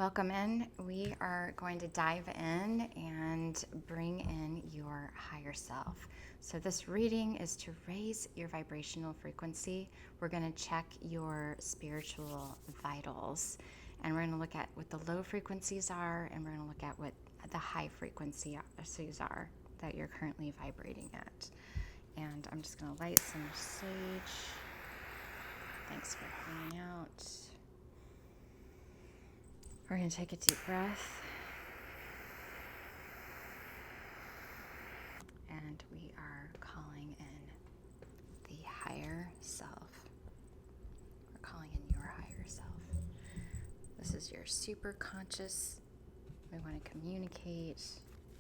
Welcome in. We are going to dive in and bring in your higher self. So this reading is to raise your vibrational frequency. We're going to check your spiritual vitals, and we're going to look at what the low frequencies are, and we're going to look at what the high frequencies are that you're currently vibrating at. And I'm just going to light some sage. Thanks for hanging out. We're going to take a deep breath. And we are calling in the higher self. We're calling in your higher self. This is your super conscious. We want to communicate.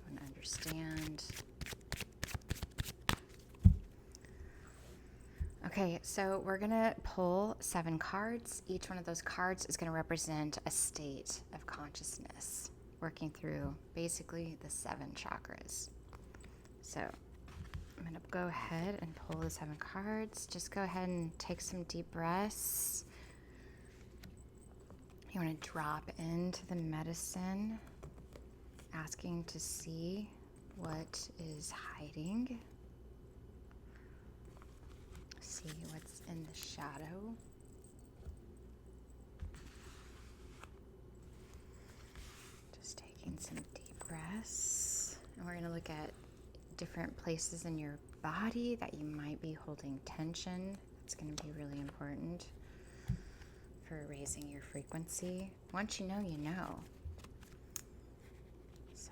We want to understand. Okay, so we're going to pull 7 cards. Each one of those cards is going to represent a state of consciousness, working through basically the 7 chakras. So I'm going to go ahead and pull the 7 cards. Just go ahead and take some deep breaths. You want to drop into the medicine, asking to see what is hiding. See what's in the shadow. Just taking some deep breaths. And we're going to look at different places in your body that you might be holding tension. It's going to be really important for raising your frequency. Once you know, you know. So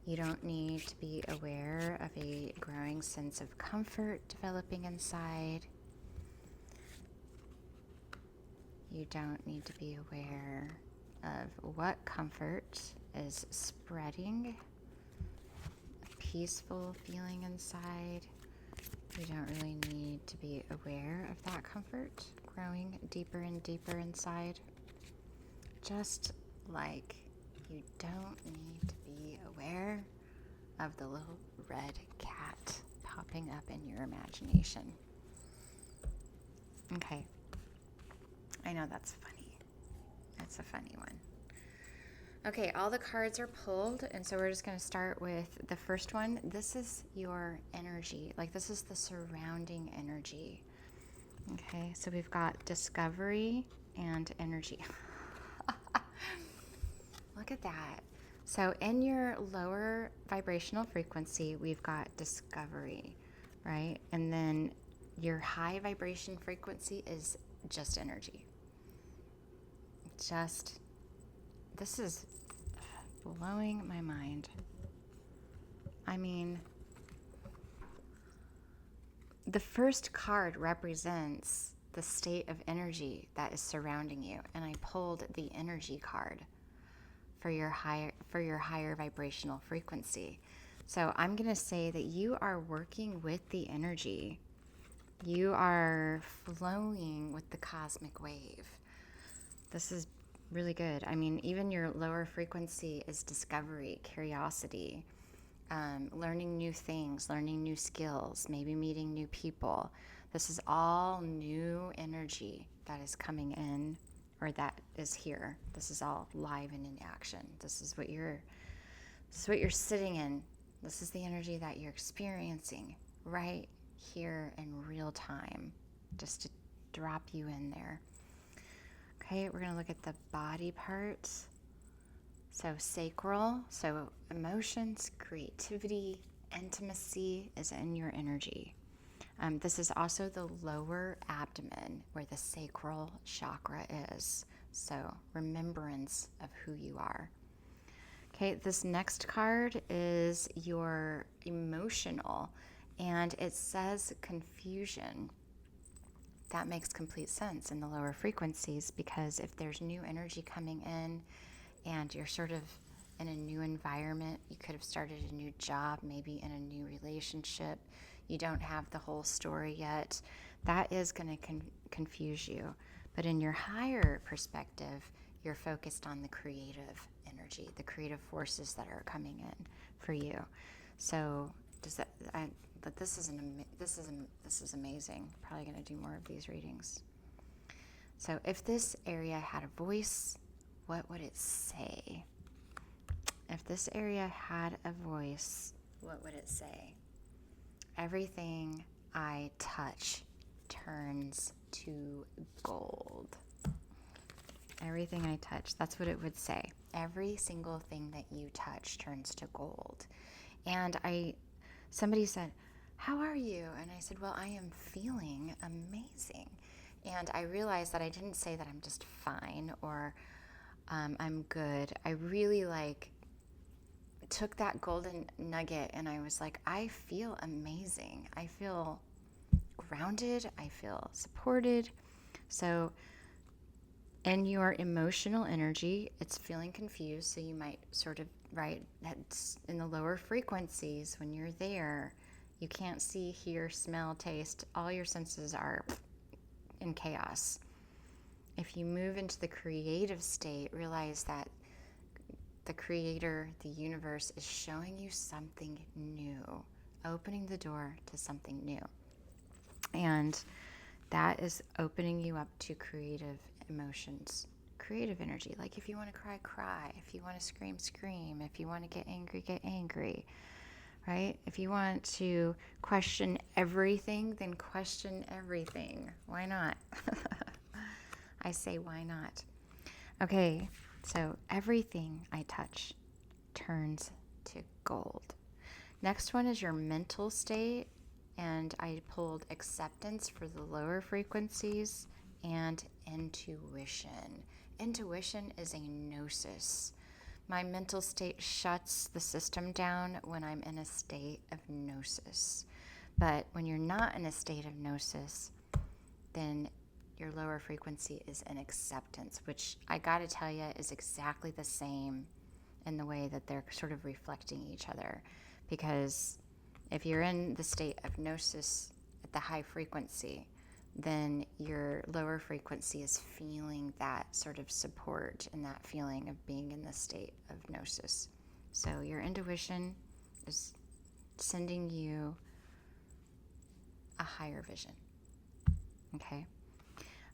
you don't need to be aware of a growing sense of comfort developing inside. You don't need to be aware of what comfort is spreading, a peaceful feeling inside. You don't really need to be aware of that comfort growing deeper and deeper inside. Just like you don't need to be aware of the little red cat popping up in your imagination. Okay. I know that's funny. That's a funny one. Okay, all the cards are pulled, and so we're just going to start with the first one. This is your energy. Like, this is the surrounding energy. Okay, so we've got discovery and energy. Look at that. So in your lower vibrational frequency, we've got discovery, right? And then your high vibration frequency is just energy. This is blowing my mind. I mean, the first card represents the state of energy that is surrounding you, and I pulled the energy card for your higher vibrational frequency. So I'm going to say that you are working with the energy. You are flowing with the cosmic wave. This is really good. I mean, even your lower frequency is discovery, curiosity, learning new things, learning new skills, maybe meeting new people. This is all new energy that is coming in, or that is here. This is all live and in action. This is what you're sitting in. This is the energy that you're experiencing right here in real time, just to drop you in there. Okay, we're going to look at the body parts. So sacral, so emotions, creativity, intimacy is in your energy. This is also the lower abdomen where the sacral chakra is. So remembrance of who you are. Okay, this next card is your emotional, and it says confusion. That makes complete sense in the lower frequencies, because if there's new energy coming in and you're sort of in a new environment, you could have started a new job, maybe in a new relationship, you don't have the whole story yet, that is going to confuse you. But in your higher perspective, you're focused on the creative energy, the creative forces that are coming in for you. So but this is amazing. Probably going to do more of these readings. So if this area had a voice, what would it say? If this area had a voice, what would it say? Everything I touch turns to gold. Everything I touch, that's what it would say. Every single thing that you touch turns to gold. And somebody said, how are you? And I said, well, I am feeling amazing. And I realized that I didn't say that I'm just fine or I'm good. I really took that golden nugget and I was like, I feel amazing. I feel grounded. I feel supported. So in your emotional energy, it's feeling confused. So you might sort of, right, that's in the lower frequencies. When you're there, you can't see, hear, smell, taste. All your senses are in chaos. If you move into the creative state, realize that the creator, the universe, is showing you something new, opening the door to something new. And that is opening you up to creative emotions, creative energy. Like if you want to cry, cry. If you want to scream, scream. If you want to get angry, right? If you want to question everything, then question everything. Why not? I say, why not? Okay, so everything I touch turns to gold. Next one is your mental state, and I pulled acceptance for the lower frequencies and intuition. Intuition is a gnosis. My mental state shuts the system down when I'm in a state of gnosis. But when you're not in a state of gnosis, then your lower frequency is an acceptance, which I gotta tell you is exactly the same in the way that they're sort of reflecting each other. Because if you're in the state of gnosis at the high frequency, then your lower frequency is feeling that sort of support and that feeling of being in the state of gnosis. So your intuition is sending you a higher vision. Okay.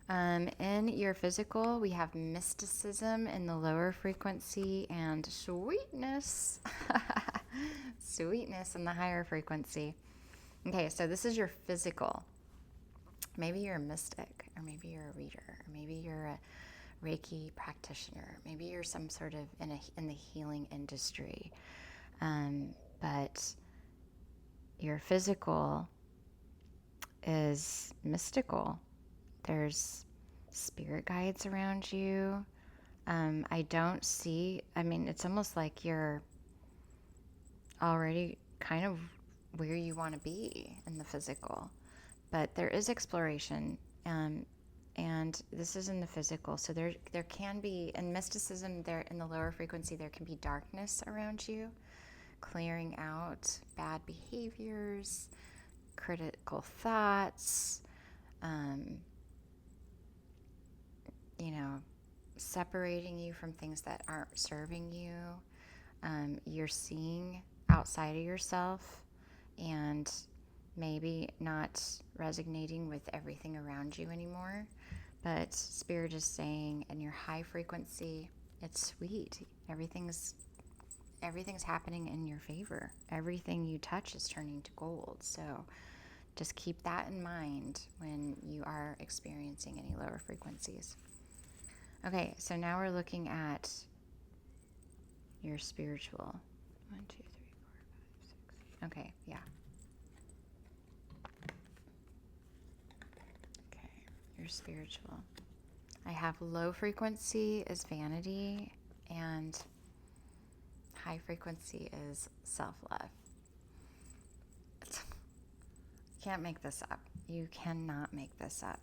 In your physical, we have mysticism in the lower frequency and sweetness. Sweetness in the higher frequency. Okay, so this is your physical. Maybe you're a mystic, or maybe you're a reader, or maybe you're a Reiki practitioner. Maybe you're some sort of in the healing industry. But your physical is mystical. There's spirit guides around you. I don't see, it's almost like you're already kind of where you want to be in the physical. But there is exploration, and this is in the physical. So there can be, in mysticism, there in the lower frequency, there can be darkness around you, clearing out bad behaviors, critical thoughts, separating you from things that aren't serving you. You're seeing outside of yourself and maybe not resonating with everything around you anymore. But Spirit is saying in your high frequency, it's sweet. Everything's happening in your favor. Everything you touch is turning to gold. So just keep that in mind when you are experiencing any lower frequencies. Okay, so now we're looking at your spiritual. 1, 2, 3, 4, 5, 6. Okay, yeah. Okay, your spiritual. I have low frequency is vanity, and high frequency is self-love. You can't make this up. You cannot make this up.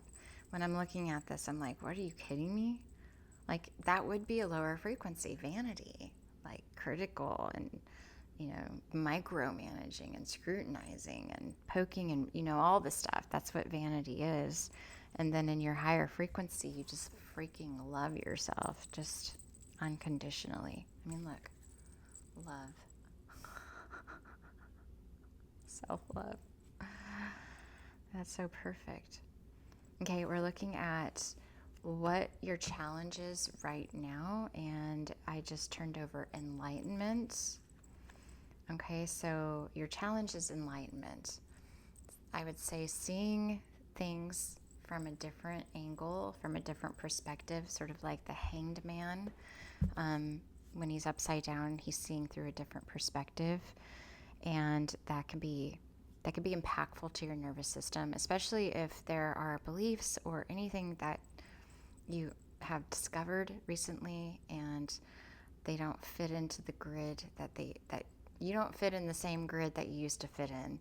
When I'm looking at this, I'm like, what, are you kidding me? Like, that would be a lower frequency, vanity, like critical and, micromanaging and scrutinizing and poking and, all the stuff. That's what vanity is. And then in your higher frequency, you just freaking love yourself, just unconditionally. Look, love. Self-love. That's so perfect. Okay, we're looking at what your challenge is right now, and I just turned over enlightenment. Okay, so your challenge is enlightenment. I would say seeing things from a different angle, from a different perspective, sort of like the hanged man. When he's upside down, he's seeing through a different perspective, and that can be impactful to your nervous system, especially if there are beliefs or anything that you have discovered recently and they don't fit into the grid that you don't fit in the same grid that you used to fit in,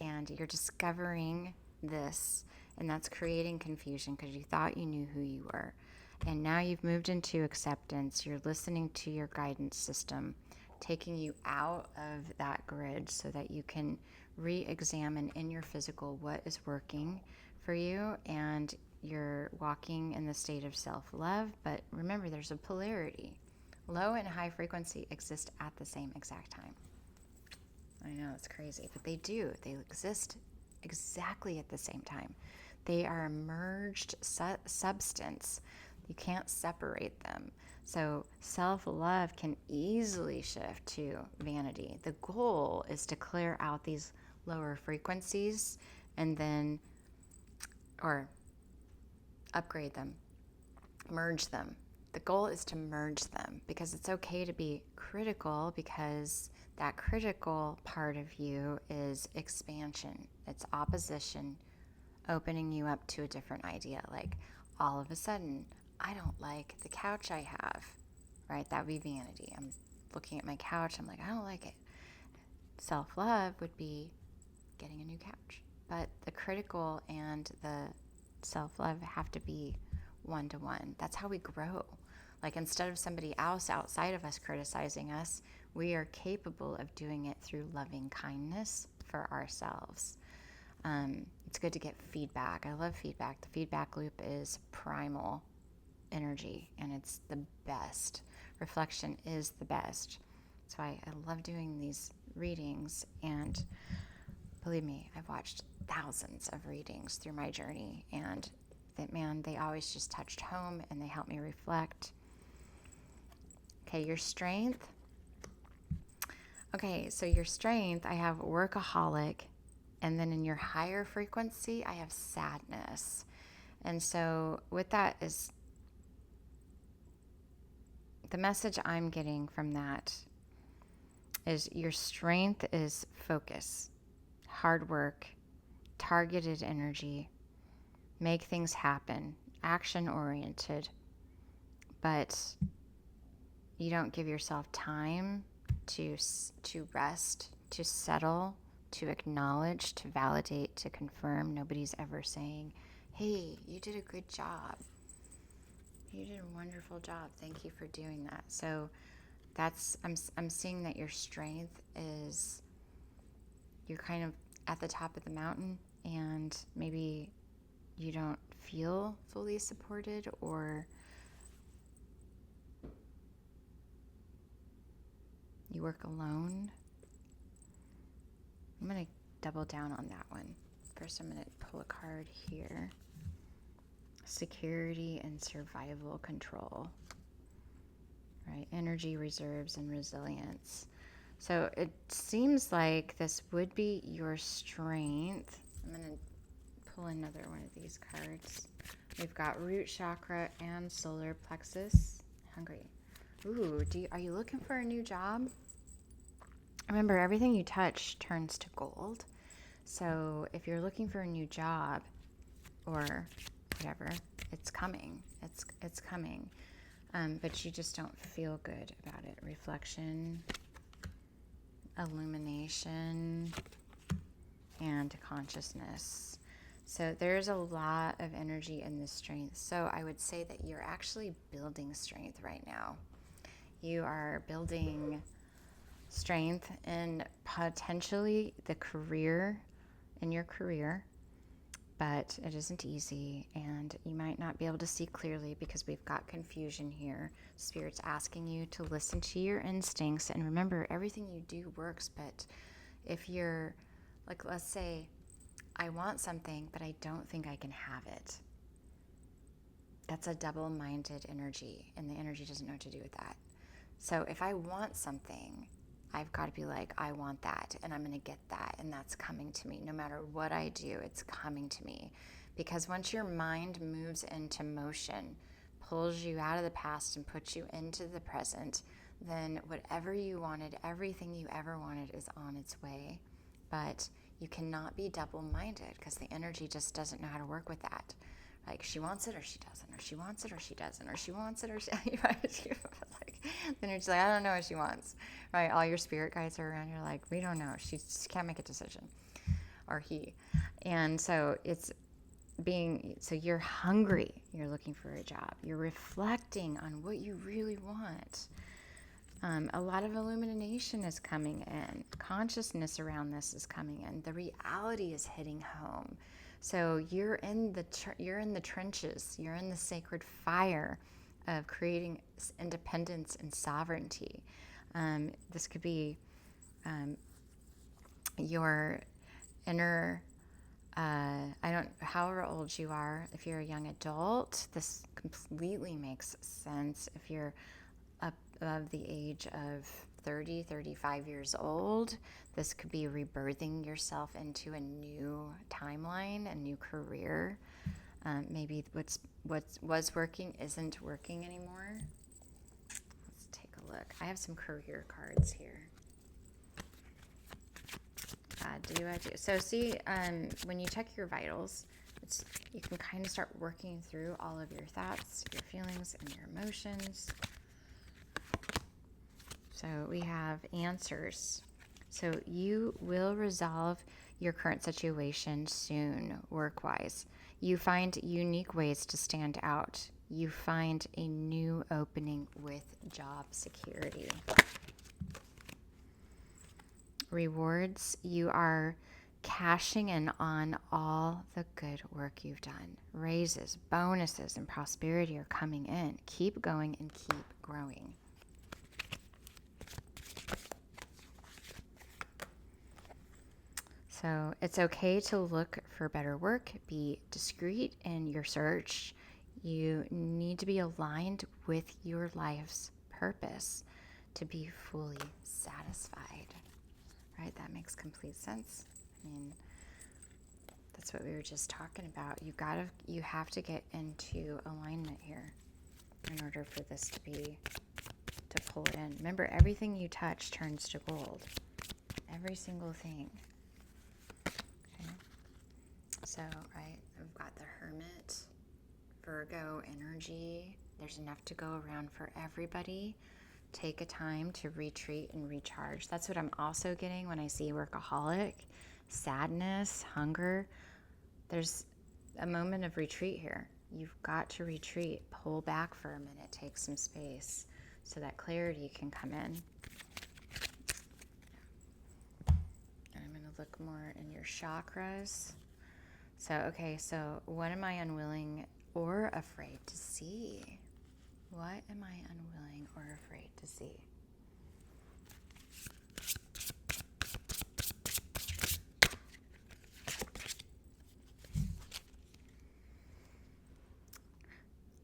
and you're discovering this, and that's creating confusion because you thought you knew who you were, and now you've moved into acceptance. You're listening to your guidance system taking you out of that grid so that you can re-examine in your physical what is working for you, and you're walking in the state of self-love. But remember, there's a polarity. Low and high frequency exist at the same exact time. I know, it's crazy, but they do. They exist exactly at the same time. They are a merged substance. You can't separate them. So self-love can easily shift to vanity. The goal is to clear out these lower frequencies and then, or upgrade them, merge them. The goal is to merge them, because it's okay to be critical, because that critical part of you is expansion. It's opposition, opening you up to a different idea. Like, all of a sudden, I don't like the couch I have, right? That would be vanity. I'm looking at my couch. I'm like, I don't like it. Self-love would be getting a new couch. But the critical and the self-love have to be one-to-one. That's how we grow. Like, instead of somebody else outside of us criticizing us, we are capable of doing it through loving kindness for ourselves. It's good to get feedback. I love feedback. The feedback loop is primal energy, and it's the best. Reflection is the best. That's why I love doing these readings, and believe me, I've watched thousands of readings through my journey, and they always just touched home, and they helped me reflect. Okay, your strength. Okay, so your strength, I have workaholic, and then in your higher frequency, I have sadness. And so with that is, the message I'm getting from that is your strength is focus, hard work, targeted energy, make things happen, action oriented, but you don't give yourself time to rest, to settle, to acknowledge, to validate, to confirm. Nobody's ever saying, hey, you did a good job. You did a wonderful job. Thank you for doing that. So that's, I'm seeing that your strength is, you're kind of at the top of the mountain, and maybe you don't feel fully supported, or you work alone. I'm going to double down on that one. First, I'm going to pull a card here. Security and survival control. Right? Energy reserves and resilience. So it seems like this would be your strength. I'm going to pull another one of these cards. We've got root chakra and solar plexus. Hungry. Ooh, are you looking for a new job? Remember, everything you touch turns to gold. So if you're looking for a new job or whatever, it's coming. It's coming. But you just don't feel good about it. Reflection, illumination, and consciousness. So there's a lot of energy in this strength. So I would say that you're actually building strength right now. You are building strength in potentially in your career, but it isn't easy, and you might not be able to see clearly because we've got confusion here. Spirit's asking you to listen to your instincts, and remember, everything you do works. But if you're, like, let's say, I want something, but I don't think I can have it. That's a double-minded energy, and the energy doesn't know what to do with that. So if I want something, I've got to be like, I want that, and I'm going to get that, and that's coming to me. No matter what I do, it's coming to me. Because once your mind moves into motion, pulls you out of the past and puts you into the present, then whatever you wanted, everything you ever wanted is on its way. But you cannot be double-minded because the energy just doesn't know how to work with that. Like, she wants it or she doesn't, or she wants it or she doesn't, or she wants it or she, like, the energy's like, I don't know what she wants, right? All your spirit guides are around, you're like, we don't know. She just can't make a decision, or he. And so so you're hungry, you're looking for a job, you're reflecting on what you really want. A lot of illumination is coming in. Consciousness around this is coming in. The reality is hitting home. So you're in the trenches. You're in the sacred fire of creating independence and sovereignty. This could be your inner. However old you are. If you're a young adult, this completely makes sense. If you're above the age of 30, 35 years old, this could be rebirthing yourself into a new timeline, a new career. Maybe what was working isn't working anymore. Let's take a look. I have some career cards here. Do. So see, when you check your vitals, you can kind of start working through all of your thoughts, your feelings, and your emotions. So we have answers. So you will resolve your current situation soon, work-wise. You find unique ways to stand out. You find a new opening with job security. Rewards, you are cashing in on all the good work you've done. Raises, bonuses, and prosperity are coming in. Keep going and keep growing. So it's okay to look for better work. Be discreet in your search. You need to be aligned with your life's purpose to be fully satisfied. Right? That makes complete sense. I mean, that's what we were just talking about. You have to get into alignment here in order for this to pull it in. Remember, everything you touch turns to gold. Every single thing. Okay. So, right, I've got the Hermit, Virgo energy. There's enough to go around for everybody. Take a time to retreat and recharge. That's what I'm also getting when I see workaholic, sadness, hunger. There's a moment of retreat here. You've got to retreat, pull back for a minute, take some space so that clarity can come in. And I'm going to look more in your chakras. So what am I unwilling or afraid to see? What am I unwilling or afraid to see?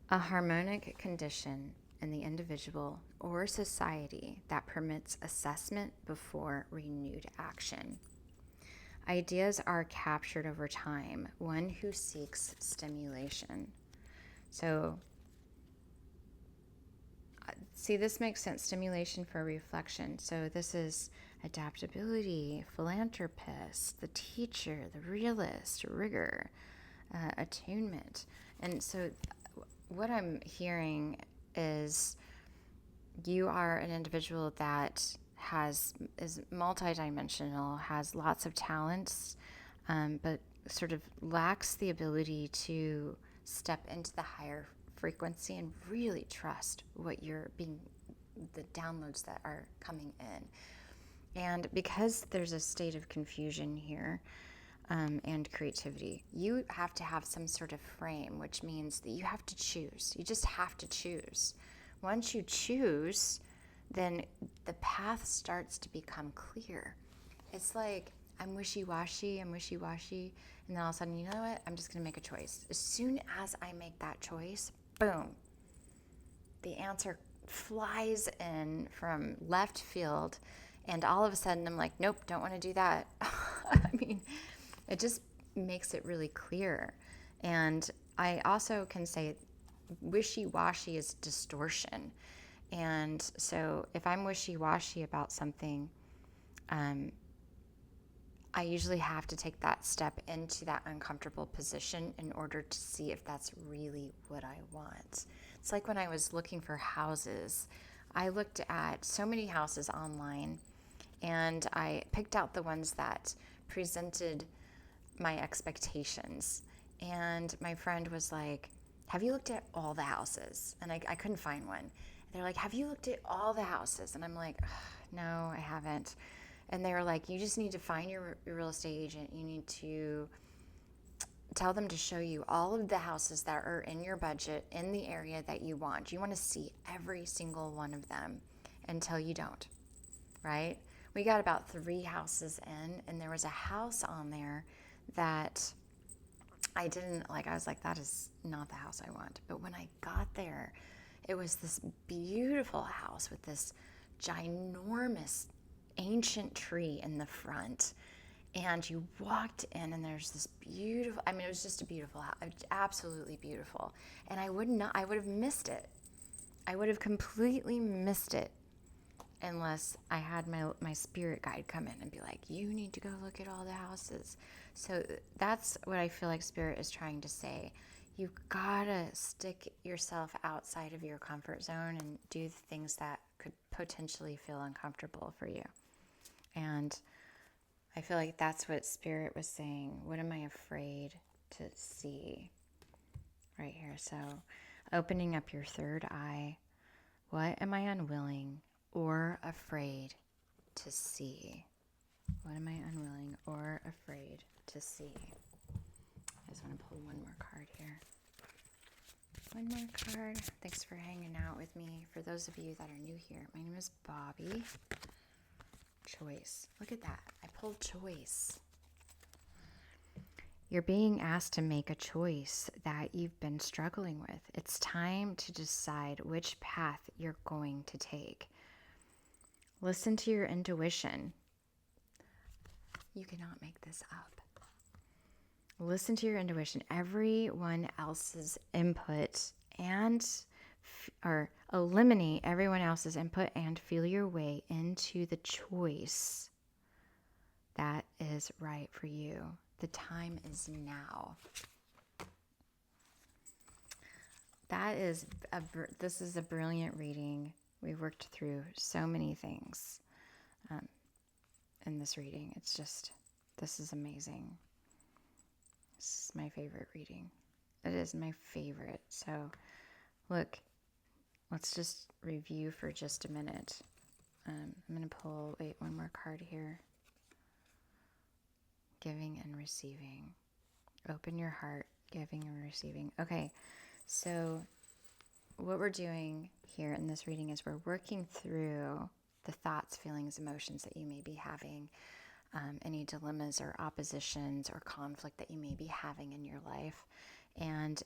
A harmonic condition in the individual or society that permits assessment before renewed action. Ideas are captured over time, one who seeks stimulation. So, see, this makes sense. Stimulation for reflection. So this is adaptability, philanthropist, the teacher, the realist, rigor, attunement. And so what I'm hearing is you are an individual that is multidimensional, has lots of talents, but sort of lacks the ability to step into the higher frequency and really trust the downloads that are coming in. And because there's a state of confusion here and creativity, you have to have some sort of frame, which means that you have to choose. You just have to choose. Once you choose, then the path starts to become clear. It's like, I'm wishy-washy, and then all of a sudden, you know what? I'm just going to make a choice. As soon as I make that choice, boom, the answer flies in from left field. And all of a sudden I'm like, nope, don't want to do that. I mean, it just makes it really clear. And I also can say wishy-washy is distortion. And so if I'm wishy-washy about something, I usually have to take that step into that uncomfortable position in order to see if that's really what I want. It's like when I was looking for houses, I looked at so many houses online and I picked out the ones that presented my expectations. And my friend was like, have you looked at all the houses? And I couldn't find one. They're like, have you looked at all the houses? And I'm like, no, I haven't. And they were like, you just need to find your real estate agent. You need to tell them to show you all of the houses that are in your budget in the area that you want. You want to see every single one of them until you don't, right? We got about 3 houses in, and there was a house on there that I didn't like. I was like, that is not the house I want. But when I got there, it was this beautiful house with this ginormous ancient tree in the front. And you walked in and there's this beautiful, I mean, it was just a beautiful house, absolutely beautiful. And I would have missed it. I would have completely missed it unless I had my spirit guide come in and be like, you need to go look at all the houses. So that's what I feel like spirit is trying to say. You gotta stick yourself outside of your comfort zone and do the things that could potentially feel uncomfortable for you. And I feel like that's what spirit was saying. What am I afraid to see? Right here. So opening up your third eye. What am I unwilling or afraid to see? What am I unwilling or afraid to see? I just want to pull one more card here. One more card. Thanks for hanging out with me. For those of you that are new here, my name is Bobby. Choice. Look at that. I pulled choice. You're being asked to make a choice that you've been struggling with. It's time to decide which path you're going to take. Listen to your intuition. You cannot make this up. Listen to your intuition. Everyone else's input or eliminate everyone else's input and feel your way into the choice that is right for you. The time is now. This is a brilliant reading. We've worked through so many things in this reading. This is amazing. This is my favorite reading. It is my favorite. So look, let's just review for just a minute. I'm going to pull, one more card here. Giving and receiving. Open your heart, giving and receiving. Okay, so what we're doing here in this reading is we're working through the thoughts, feelings, emotions that you may be having, any dilemmas or oppositions or conflict that you may be having in your life. And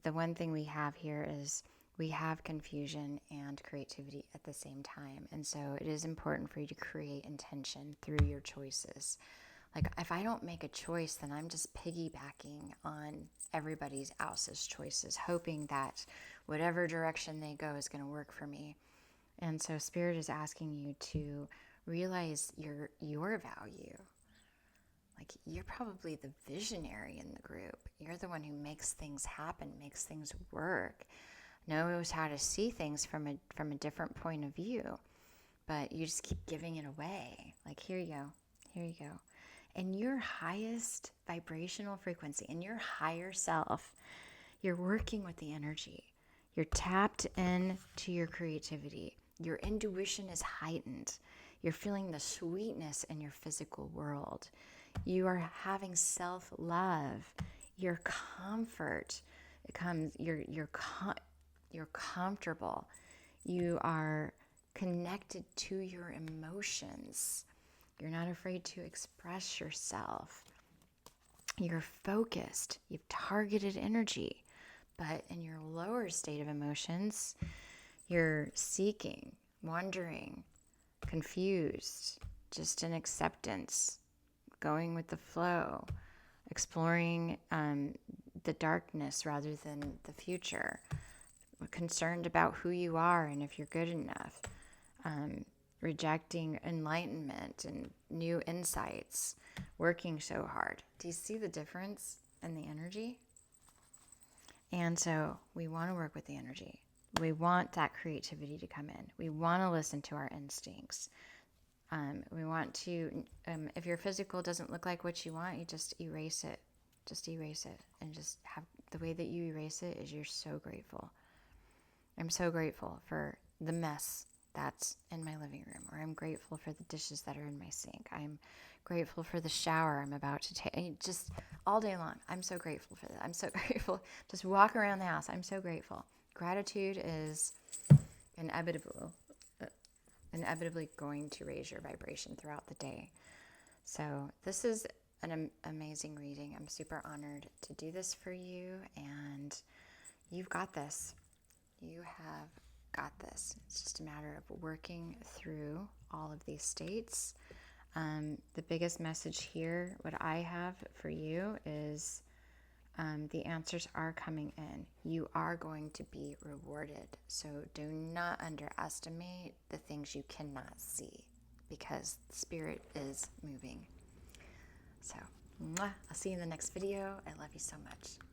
the one thing we have here is we have confusion and creativity at the same time. And so it is important for you to create intention through your choices. Like, if I don't make a choice, then I'm just piggybacking on everybody else's choices, hoping that whatever direction they go is going to work for me. And so Spirit is asking you to realize your value. Like, you're probably the visionary in the group. You're the one who makes things happen, makes things work, knows how to see things from a different point of view. But you just keep giving it away. Like, here you go. In your highest vibrational frequency, in your higher self, you're working with the energy. You're tapped in to your creativity. Your intuition is heightened. You're feeling the sweetness in your physical world. You are having self-love. Your comfort comes. You're comfortable. You are connected to your emotions. You're not afraid to express yourself. You're focused. You've targeted energy. But in your lower state of emotions, you're seeking, wondering, confused, just in acceptance, going with the flow, exploring the darkness rather than the future, concerned about who you are and if you're good enough, rejecting enlightenment and new insights, working so hard. Do you see the difference in the energy? And so we want to work with the energy. We want that creativity to come in. We want to listen to our instincts. We want to, if your physical doesn't look like what you want, you just erase it. Just erase it. And just have the way that you erase it is you're so grateful. I'm so grateful for the mess that's in my living room, or I'm grateful for the dishes that are in my sink. I'm grateful for the shower I'm about to take. Just all day long, I'm so grateful for that. I'm so grateful. Just walk around the house. I'm so grateful. Gratitude is inevitably going to raise your vibration throughout the day. So this is an amazing reading. I'm super honored to do this for you, and you've got this. You have got this. It's just a matter of working through all of these states. The biggest message here, what I have for you is the answers are coming in. You are going to be rewarded. So do not underestimate the things you cannot see, because spirit is moving. So, I'll see you in the next video. I love you so much.